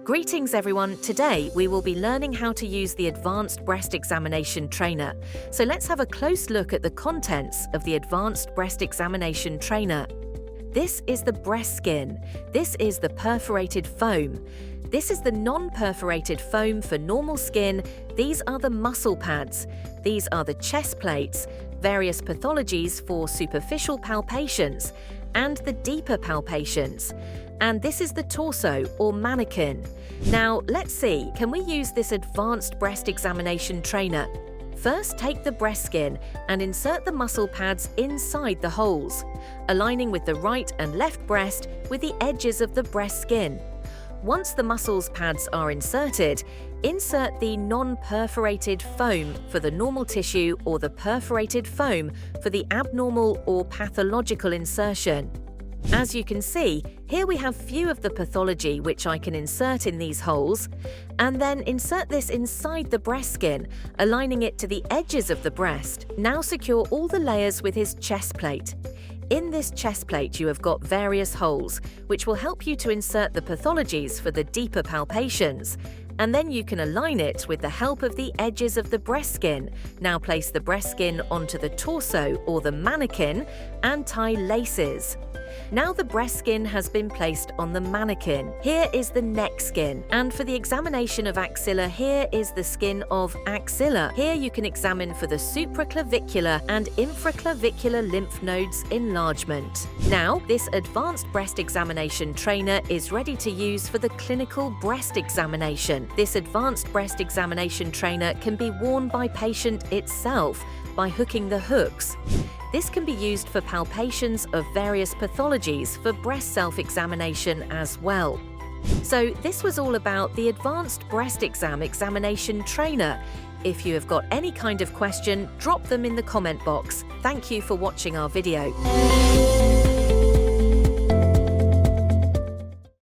Greetings everyone, today we will be learning how to use the Advanced Breast Examination Trainer. So let's have a close look at the contents of the Advanced Breast Examination Trainer. This is the breast skin. This is the perforated foam. This is the non-perforated foam for normal skin. These are the muscle pads. These are the chest plates, various pathologies for superficial palpations, and the deeper palpations. And this is the torso or mannequin. Now, let's see, can we use this Advanced Breast Examination Trainer? First, take the breast skin and insert the muscle pads inside the holes, aligning with the right and left breast with the edges of the breast skin. Once the muscles pads are inserted, insert the non-perforated foam for the normal tissue or the perforated foam for the abnormal or pathological insertion. As you can see, here we have few of the pathology which I can insert in these holes, and then insert this inside the breast skin, aligning it to the edges of the breast. Now secure all the layers with his chest plate. In this chest plate you have got various holes, which will help you to insert the pathologies for the deeper palpations, and then you can align it with the help of the edges of the breast skin. Now place the breast skin onto the torso or the mannequin and tie laces. Now the breast skin has been placed on the mannequin. Here is the neck skin, and for the examination of axilla, here is the skin of axilla. Here you can examine for the supraclavicular and infraclavicular lymph nodes enlargement. Now, this Advanced Breast Examination Trainer is ready to use for the clinical breast examination. This Advanced Breast Examination Trainer can be worn by patient itself by hooking the hooks. This can be used for palpations of various pathologies for breast self-examination as well. So this was all about the Advanced Breast Examination Trainer. If you have got any kind of question, drop them in the comment box. Thank you for watching our video.